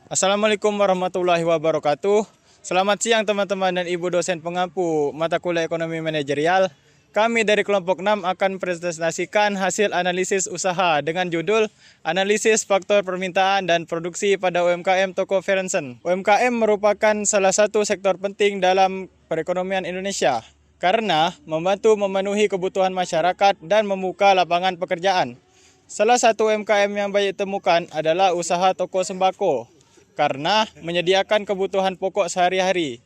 Assalamualaikum warahmatullahi wabarakatuh. Selamat siang teman-teman dan ibu dosen pengampu mata kuliah ekonomi manajerial. Kami dari kelompok 6 akan presentasikan hasil analisis usaha dengan judul Analisis Faktor Permintaan dan Produksi pada UMKM Toko Ferensen. UMKM merupakan salah satu sektor penting dalam perekonomian Indonesia karena membantu memenuhi kebutuhan masyarakat dan membuka lapangan pekerjaan. Salah satu UMKM yang banyak ditemukan adalah usaha toko sembako karena menyediakan kebutuhan pokok sehari-hari.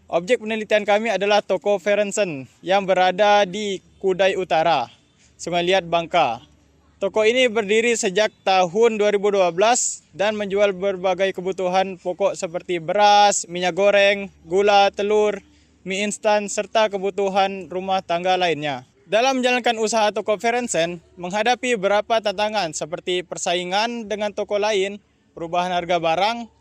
Objek penelitian kami adalah toko Ferensen yang berada di Kudai Utara, Sungai Liat, Bangka. Toko ini berdiri sejak tahun 2012 dan menjual berbagai kebutuhan pokok seperti beras, minyak goreng, gula, telur, mie instan, serta kebutuhan rumah tangga lainnya. Dalam menjalankan usaha toko Ferensen, menghadapi beberapa tantangan seperti persaingan dengan toko lain, perubahan harga barang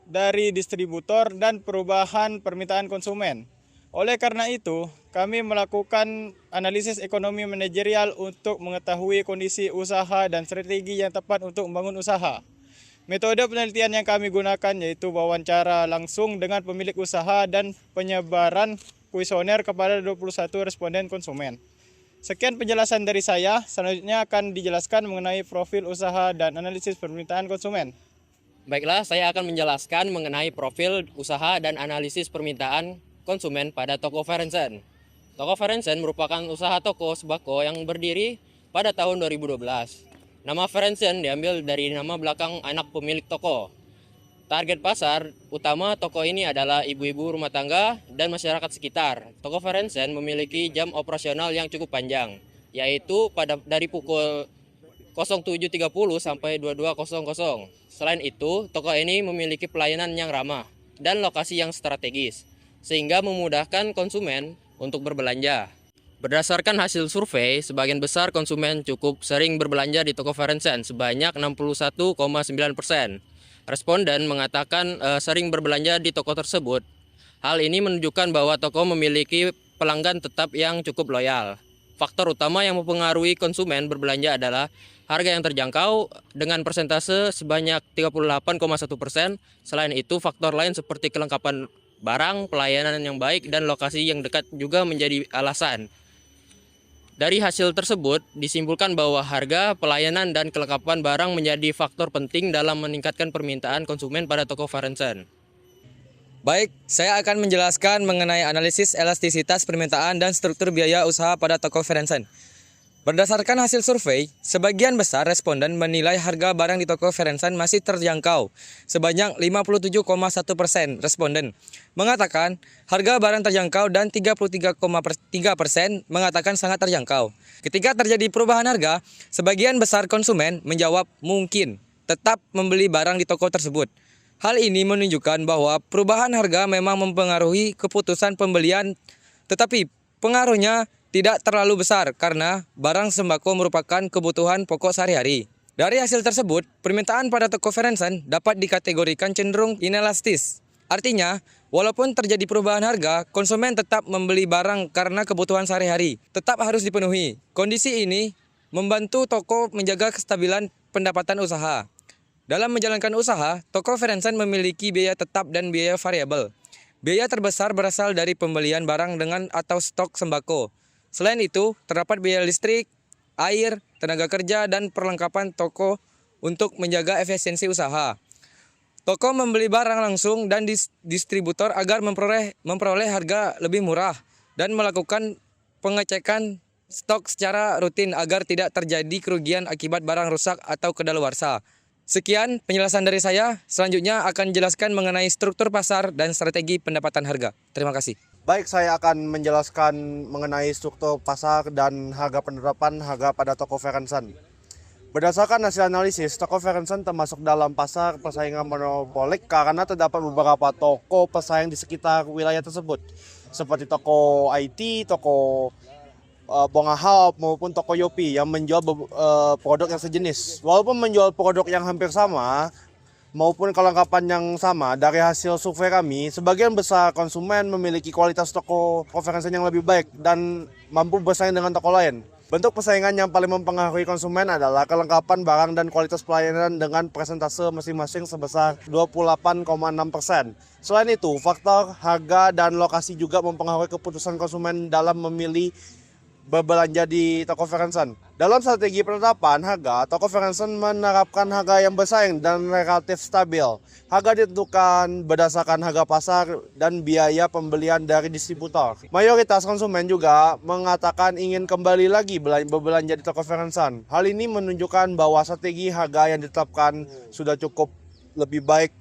dari distributor, dan perubahan permintaan konsumen. Oleh karena itu, kami melakukan analisis ekonomi manajerial untuk mengetahui kondisi usaha dan strategi yang tepat untuk membangun usaha. Metode penelitian yang kami gunakan yaitu wawancara langsung dengan pemilik usaha dan penyebaran kuesioner kepada 21 responden konsumen. Sekian penjelasan dari saya, selanjutnya akan dijelaskan mengenai profil usaha dan analisis permintaan konsumen. Baiklah, saya akan menjelaskan mengenai profil usaha dan analisis permintaan konsumen pada toko Ferensen. Toko Ferensen merupakan usaha toko sembako yang berdiri pada tahun 2012. Nama Ferensen diambil dari nama belakang anak pemilik toko. Target pasar utama toko ini adalah ibu-ibu rumah tangga dan masyarakat sekitar. Toko Ferensen memiliki jam operasional yang cukup panjang, yaitu dari pukul 07.30 sampai 22.00. Selain itu, toko ini memiliki pelayanan yang ramah dan lokasi yang strategis, sehingga memudahkan konsumen untuk berbelanja. Berdasarkan hasil survei, sebagian besar konsumen cukup sering berbelanja di toko Ferensen sebanyak 61,9%. Responden mengatakan sering berbelanja di toko tersebut. Hal ini menunjukkan bahwa toko memiliki pelanggan tetap yang cukup loyal. Faktor utama yang mempengaruhi konsumen berbelanja adalah harga yang terjangkau dengan persentase sebanyak 38,1%. Selain itu, faktor lain seperti kelengkapan barang, pelayanan yang baik, dan lokasi yang dekat juga menjadi alasan. Dari hasil tersebut, disimpulkan bahwa harga, pelayanan, dan kelengkapan barang menjadi faktor penting dalam meningkatkan permintaan konsumen pada toko Ferensen. Baik, saya akan menjelaskan mengenai analisis elastisitas permintaan dan struktur biaya usaha pada toko Ferensen. Berdasarkan hasil survei, sebagian besar responden menilai harga barang di toko Ferensen masih terjangkau. Sebanyak 57,1% responden mengatakan harga barang terjangkau dan 33,3% mengatakan sangat terjangkau. Ketika terjadi perubahan harga, sebagian besar konsumen menjawab mungkin tetap membeli barang di toko tersebut. Hal ini menunjukkan bahwa perubahan harga memang mempengaruhi keputusan pembelian, tetapi pengaruhnya tidak terlalu besar karena barang sembako merupakan kebutuhan pokok sehari-hari. Dari hasil tersebut, permintaan pada toko Ferensen dapat dikategorikan cenderung inelastis. Artinya, walaupun terjadi perubahan harga, konsumen tetap membeli barang karena kebutuhan sehari-hari tetap harus dipenuhi. Kondisi ini membantu toko menjaga kestabilan pendapatan usaha. Dalam menjalankan usaha, toko Ferensen memiliki biaya tetap dan biaya variabel. Biaya terbesar berasal dari pembelian barang dengan atau stok sembako. Selain itu, terdapat biaya listrik, air, tenaga kerja, dan perlengkapan toko untuk menjaga efisiensi usaha. Toko membeli barang langsung dan distributor agar memperoleh harga lebih murah dan melakukan pengecekan stok secara rutin agar tidak terjadi kerugian akibat barang rusak atau kadaluarsa. Sekian penjelasan dari saya, selanjutnya akan jelaskan mengenai struktur pasar dan strategi pendapatan harga. Terima kasih. Baik, saya akan menjelaskan mengenai struktur pasar dan harga penerapan harga pada toko Ferensen. Berdasarkan hasil analisis, toko Ferensen termasuk dalam pasar persaingan monopolik karena terdapat beberapa toko pesaing di sekitar wilayah tersebut, seperti toko IT, toko Bongahao maupun toko Yopi yang menjual produk yang sejenis. Walaupun menjual produk yang hampir sama maupun kelengkapan yang sama, dari hasil survei kami, sebagian besar konsumen memiliki kualitas toko Ferensen yang lebih baik dan mampu bersaing dengan toko lain. Bentuk persaingan yang paling mempengaruhi konsumen adalah kelengkapan barang dan kualitas pelayanan dengan persentase masing-masing sebesar 28,6%. Selain itu, faktor harga dan lokasi juga mempengaruhi keputusan konsumen dalam memilih berbelanja di toko Ferensen. Dalam strategi penetapan harga, toko Ferensen menerapkan harga yang bersaing dan relatif stabil. Harga ditentukan berdasarkan harga pasar dan biaya pembelian dari distributor. Mayoritas konsumen juga mengatakan ingin kembali lagi berbelanja di toko Ferensen. Hal ini menunjukkan bahwa strategi harga yang ditetapkan sudah cukup lebih baik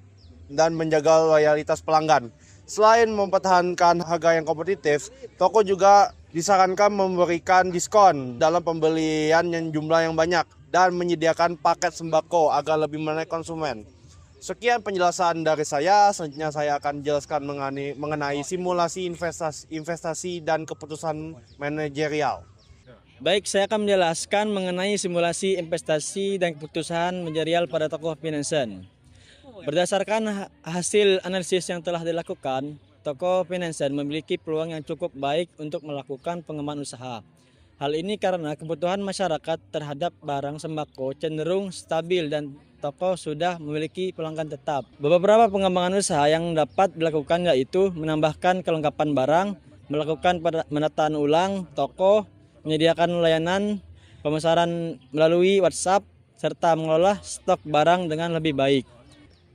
dan menjaga loyalitas pelanggan. Selain mempertahankan harga yang kompetitif, toko juga disarankan memberikan diskon dalam pembelian yang jumlah yang banyak dan menyediakan paket sembako agar lebih menarik konsumen. Sekian penjelasan dari saya. Selanjutnya saya akan jelaskan mengenai simulasi investasi dan keputusan manajerial. Baik, saya akan menjelaskan mengenai simulasi investasi dan keputusan manajerial pada toko Ferensen. Berdasarkan hasil analisis yang telah dilakukan, toko Ferensen memiliki peluang yang cukup baik untuk melakukan pengembangan usaha. Hal ini karena kebutuhan masyarakat terhadap barang sembako cenderung stabil dan toko sudah memiliki pelanggan tetap. Beberapa pengembangan usaha yang dapat dilakukan yaitu menambahkan kelengkapan barang, melakukan penataan ulang toko, menyediakan layanan pemasaran melalui WhatsApp, serta mengelola stok barang dengan lebih baik.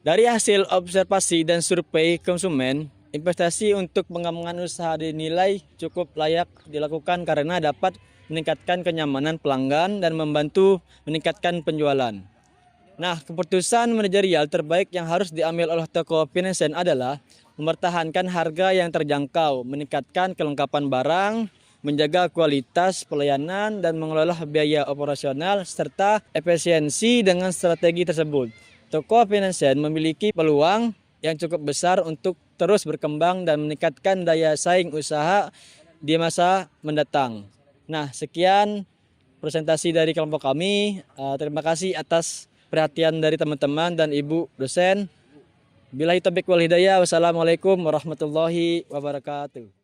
Dari hasil observasi dan survei konsumen, investasi untuk pengembangan usaha dinilai cukup layak dilakukan karena dapat meningkatkan kenyamanan pelanggan dan membantu meningkatkan penjualan. Nah, keputusan manajerial terbaik yang harus diambil oleh toko Ferensen adalah mempertahankan harga yang terjangkau, meningkatkan kelengkapan barang, menjaga kualitas pelayanan, dan mengelola biaya operasional serta efisiensi dengan strategi tersebut. Toko Ferensen memiliki peluang yang cukup besar untuk terus berkembang dan meningkatkan daya saing usaha di masa mendatang. Nah, sekian presentasi dari kelompok kami. Terima kasih atas perhatian dari teman-teman dan Ibu dosen. Billahi taufiq wal hidayah. Wassalamualaikum warahmatullahi wabarakatuh.